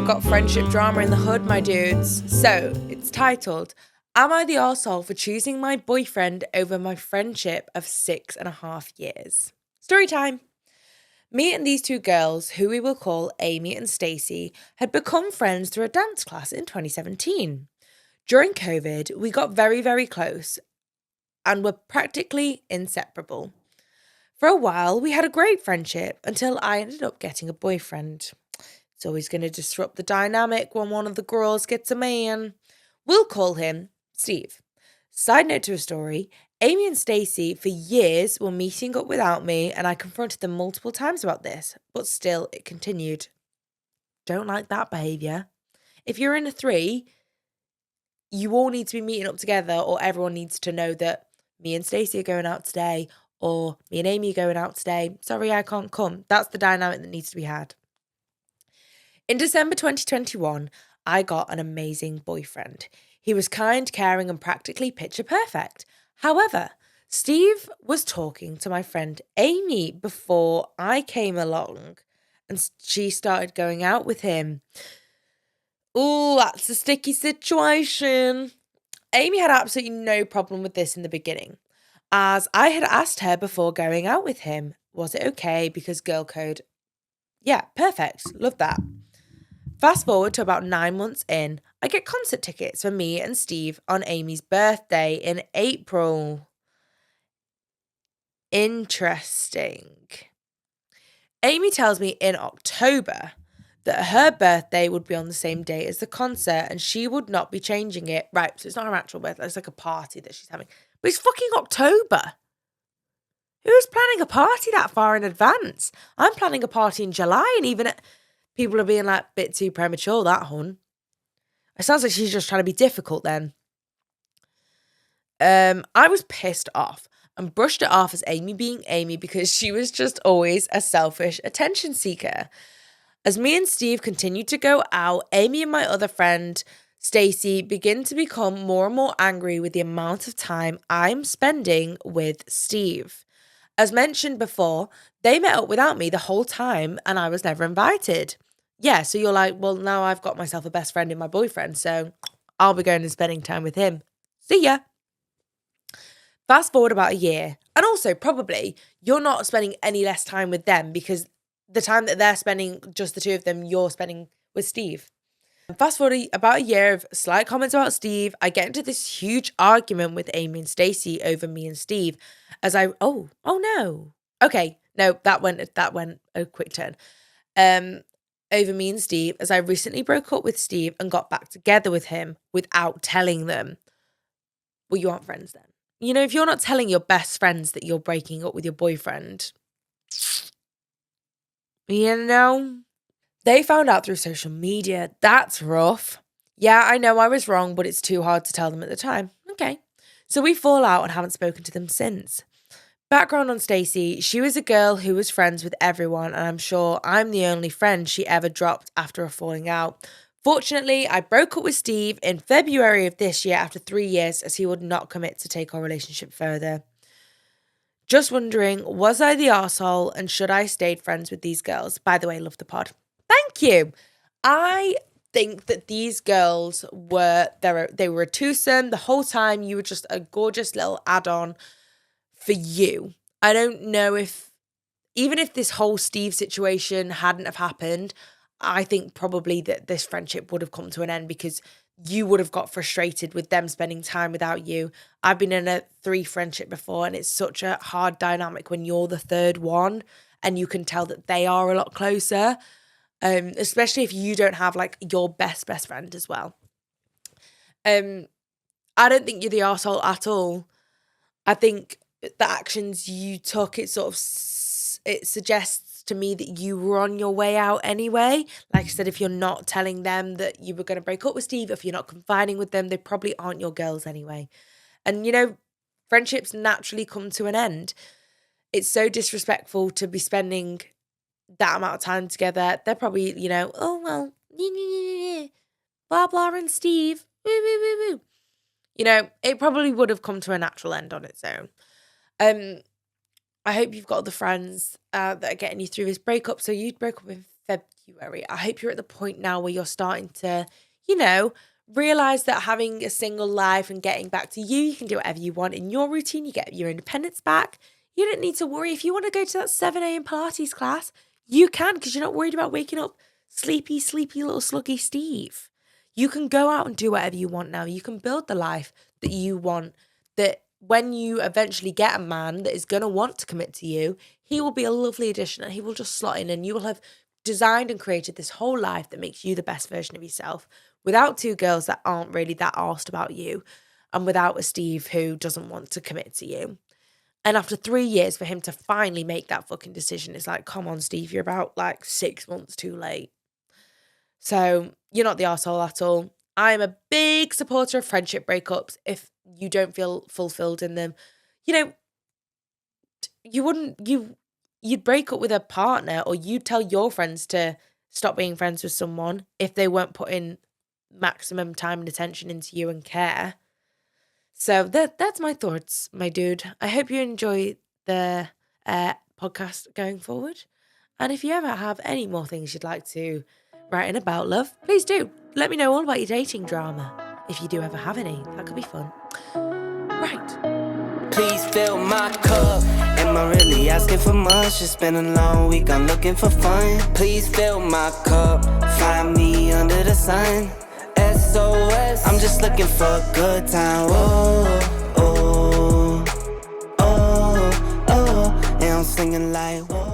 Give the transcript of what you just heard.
we've got friendship drama in the hood, my dudes. So, it's titled, Am I the arsehole for choosing my boyfriend over my friendship of 6.5 years? Story time. Me and these two girls, who we will call Amy and Stacey, had become friends through a dance class in 2017. During COVID, we got very, very close and were practically inseparable. For a while, we had a great friendship until I ended up getting a boyfriend. It's always going to disrupt the dynamic when one of the girls gets a man. We'll call him Steve. Side note to a story, Amy and Stacey for years were meeting up without me, and I confronted them multiple times about this, but still it continued. Don't like that behaviour. If you're in a 3, you all need to be meeting up together, or everyone needs to know that me and Stacey are going out today, or me and Amy are going out today. Sorry, I can't come. That's the dynamic that needs to be had. In December 2021, I got an amazing boyfriend. He was kind, caring, and practically picture perfect. However, Steve was talking to my friend Amy before I came along, and she started going out with him. Ooh, that's a sticky situation. Amy had absolutely no problem with this in the beginning, as I had asked her before going out with him, was it okay because girl code? Yeah, perfect. Love that. Fast forward to about 9 months in, I get concert tickets for me and Steve on Amy's birthday in April. Interesting. Amy tells me in October that her birthday would be on the same day as the concert and she would not be changing it. Right, so it's not her actual birthday, it's like a party that she's having. But it's fucking October. Who's planning a party that far in advance? I'm planning a party in July, and even people are being like a bit too premature, that hun. It sounds like she's just trying to be difficult then. I was pissed off and brushed it off as Amy being Amy because she was just always a selfish attention seeker. As me and Steve continued to go out, Amy and my other friend, Stacey, begin to become more and more angry with the amount of time I'm spending with Steve. As mentioned before, they met up without me the whole time and I was never invited. Yeah, so you're like, well, now I've got myself a best friend in my boyfriend, so I'll be going and spending time with him. See ya. Fast forward about a year. And also, probably, you're not spending any less time with them because the time that they're spending, just the two of them, you're spending with Steve. Fast forward about a year of slight comments about Steve, I get into this huge argument with Amy and Stacey over me and Steve as oh no. Okay, no, that went a quick turn. Over me and Steve as I recently broke up with Steve and got back together with him without telling them. Well, you aren't friends then. You know, if you're not telling your best friends that you're breaking up with your boyfriend, you know, they found out through social media. That's rough. Yeah, I know I was wrong, but it's too hard to tell them at the time. Okay. So we fall out and haven't spoken to them since. Background on Stacey, she was a girl who was friends with everyone, and I'm sure I'm the only friend she ever dropped after a falling out. Fortunately, I broke up with Steve in February of this year after 3 years as he would not commit to take our relationship further. Just wondering, was I the arsehole and should I stayed friends with these girls? By the way, love the pod. Thank you. I think that these girls they were a twosome the whole time. You were just a gorgeous little add-on for you. I don't know even if this whole Steve situation hadn't have happened, I think probably that this friendship would have come to an end because you would have got frustrated with them spending time without you. I've been in a 3 friendship before and it's such a hard dynamic when you're the third one and you can tell that they are a lot closer, especially if you don't have like your best friend as well. I don't think you're the arsehole at all. I think the actions you took, it suggests to me that you were on your way out anyway. Like I said, if you're not telling them that you were going to break up with Steve, if you're not confiding with them, they probably aren't your girls anyway. And, you know, friendships naturally come to an end. It's so disrespectful to be spending that amount of time together. They're probably, you know, oh, well, blah, blah, and Steve, woo, woo, woo, woo. You know, it probably would have come to a natural end on its own. I hope you've got other friends that are getting you through this breakup. So you broke up in February. I hope you're at the point now where you're starting to, realize that having a single life and getting back to you can do whatever you want in your routine. You get your independence back. You don't need to worry. If you want to go to that 7 a.m. Pilates class, you can, because you're not worried about waking up sleepy little sluggy Steve. You can go out and do whatever you want now. You can build the life that you want, that when you eventually get a man that is going to want to commit to you, he will be a lovely addition and he will just slot in, and you will have designed and created this whole life that makes you the best version of yourself, without two girls that aren't really that arsed about you, and without a Steve who doesn't want to commit to you. And after 3 years, for him to finally make that fucking decision, it's like, come on, Steve, you're about 6 months too late. So you're not the arsehole at all. I'm a big supporter of friendship breakups if you don't feel fulfilled in them. You'd break up with a partner, or you'd tell your friends to stop being friends with someone if they weren't putting maximum time and attention into you and care. So that's my thoughts, my dude. I hope you enjoy the podcast going forward. And if you ever have any more things you'd like to write in about love, please do. Let me know all about your dating drama. If you do ever have any, that could be fun. Right. Please fill my cup. Am I really asking for much? It's been a long week, I'm looking for fun. Please fill my cup. Find me under the sun. SOS, I'm just looking for a good time. Oh, oh, oh, oh. And I'm singing like, whoa.